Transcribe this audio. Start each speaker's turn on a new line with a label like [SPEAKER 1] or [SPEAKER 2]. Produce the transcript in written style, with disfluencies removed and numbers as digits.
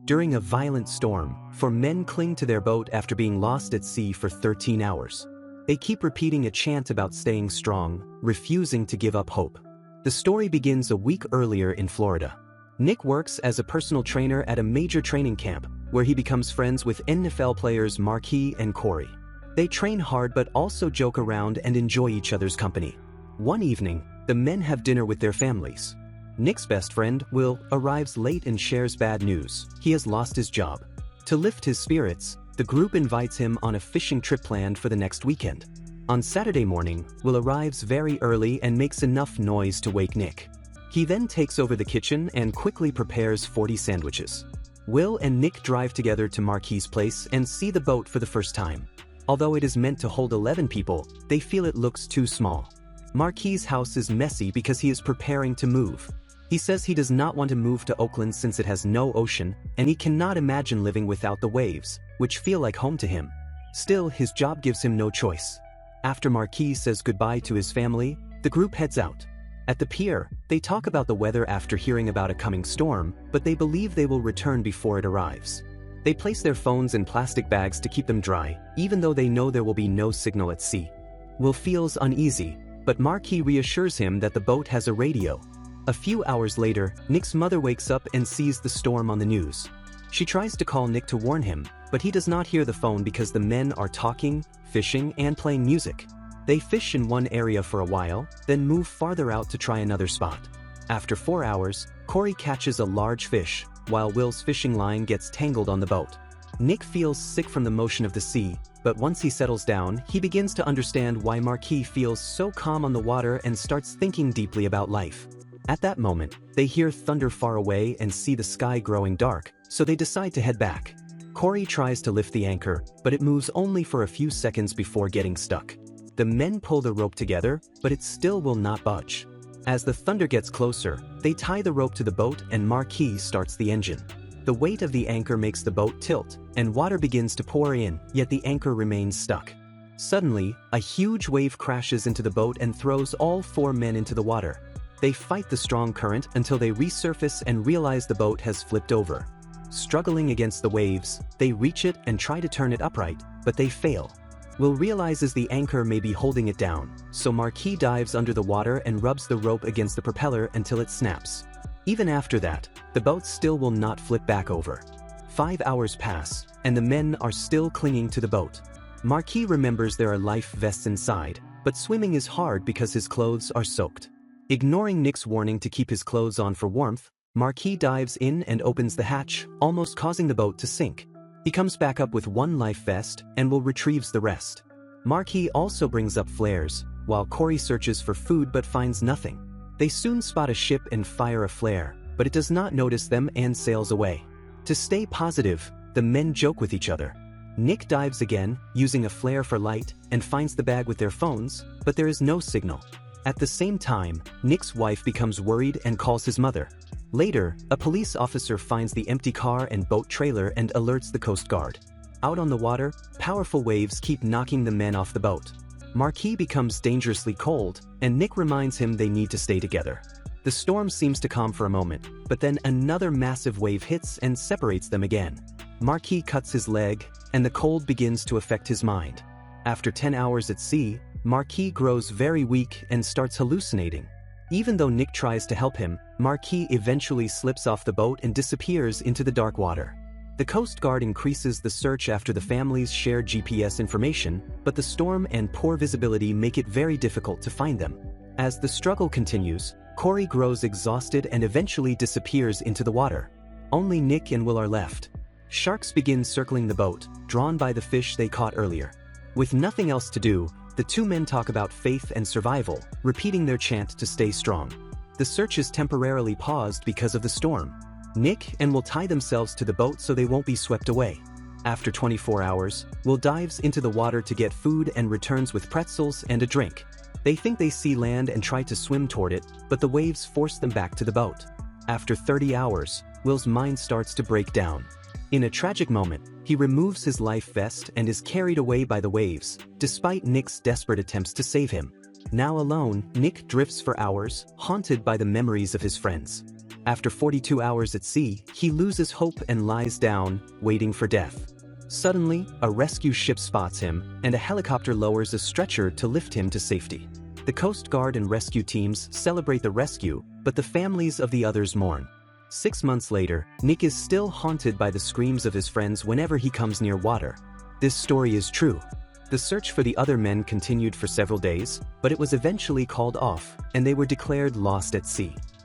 [SPEAKER 1] During a violent storm, four men cling to their boat after being lost at sea for 13 hours. They keep repeating a chant about staying strong, refusing to give up hope. The story begins a week earlier in Florida. Nick works as a personal trainer at a major training camp, where he becomes friends with NFL players Marquis and Corey. They train hard but also joke around and enjoy each other's company. One evening, the men have dinner with their families. Nick's best friend, Will, arrives late and shares bad news. He has lost his job. To lift his spirits, the group invites him on a fishing trip planned for the next weekend. On Saturday morning, Will arrives very early and makes enough noise to wake Nick. He then takes over the kitchen and quickly prepares 40 sandwiches. Will and Nick drive together to Marquis' place and see the boat for the first time. Although it is meant to hold 11 people, they feel it looks too small. Marquis' house is messy because he is preparing to move. He says he does not want to move to Oakland since it has no ocean, and he cannot imagine living without the waves, which feel like home to him. Still, his job gives him no choice. After Marquis says goodbye to his family, the group heads out. At the pier, they talk about the weather after hearing about a coming storm, but they believe they will return before it arrives. They place their phones in plastic bags to keep them dry, even though they know there will be no signal at sea. Will feels uneasy, but Marquis reassures him that the boat has a radio. A few hours later, Nick's mother wakes up and sees the storm on the news. She tries to call Nick to warn him, but he does not hear the phone because the men are talking, fishing, and playing music. They fish in one area for a while, then move farther out to try another spot. After 4 hours, Corey catches a large fish, while Will's fishing line gets tangled on the boat. Nick feels sick from the motion of the sea, but once he settles down, he begins to understand why Marquis feels so calm on the water and starts thinking deeply about life. At that moment, they hear thunder far away and see the sky growing dark, so they decide to head back. Corey tries to lift the anchor, but it moves only for a few seconds before getting stuck. The men pull the rope together, but it still will not budge. As the thunder gets closer, they tie the rope to the boat and Marquis starts the engine. The weight of the anchor makes the boat tilt, and water begins to pour in, yet the anchor remains stuck. Suddenly, a huge wave crashes into the boat and throws all 4 men into the water. They fight the strong current until they resurface and realize the boat has flipped over. Struggling against the waves, they reach it and try to turn it upright, but they fail. Will realizes the anchor may be holding it down, so Marquis dives under the water and rubs the rope against the propeller until it snaps. Even after that, the boat still will not flip back over. 5 hours pass, and the men are still clinging to the boat. Marquis remembers there are life vests inside, but swimming is hard because his clothes are soaked. Ignoring Nick's warning to keep his clothes on for warmth, Marquis dives in and opens the hatch, almost causing the boat to sink. He comes back up with 1 life vest and Will retrieves the rest. Marquis also brings up flares, while Corey searches for food but finds nothing. They soon spot a ship and fire a flare, but it does not notice them and sails away. To stay positive, the men joke with each other. Nick dives again, using a flare for light, and finds the bag with their phones, but there is no signal. At the same time, Nick's wife becomes worried and calls his mother. Later, a police officer finds the empty car and boat trailer and alerts the Coast Guard. Out on the water, powerful waves keep knocking the men off the boat. Marquis becomes dangerously cold, and Nick reminds him they need to stay together. The storm seems to calm for a moment, but then another massive wave hits and separates them again. Marquis cuts his leg, and the cold begins to affect his mind. After 10 hours at sea, Marquis grows very weak and starts hallucinating. Even though Nick tries to help him, Marquis eventually slips off the boat and disappears into the dark water. The Coast Guard increases the search after the families share GPS information, but the storm and poor visibility make it very difficult to find them. As the struggle continues, Corey grows exhausted and eventually disappears into the water. Only Nick and Will are left. Sharks begin circling the boat, drawn by the fish they caught earlier. With nothing else to do, the 2 men talk about faith and survival, repeating their chant to stay strong. The search is temporarily paused because of the storm. Nick and Will tie themselves to the boat so they won't be swept away. After 24 hours, Will dives into the water to get food and returns with pretzels and a drink. They think they see land and try to swim toward it, but the waves force them back to the boat. After 30 hours, Will's mind starts to break down. In a tragic moment, he removes his life vest and is carried away by the waves, despite Nick's desperate attempts to save him. Now alone, Nick drifts for hours, haunted by the memories of his friends. After 42 hours at sea, he loses hope and lies down, waiting for death. Suddenly, a rescue ship spots him, and a helicopter lowers a stretcher to lift him to safety. The Coast Guard and rescue teams celebrate the rescue, but the families of the others mourn. 6 months later, Nick is still haunted by the screams of his friends whenever he comes near water. This story is true. The search for the other men continued for several days, but it was eventually called off, and they were declared lost at sea.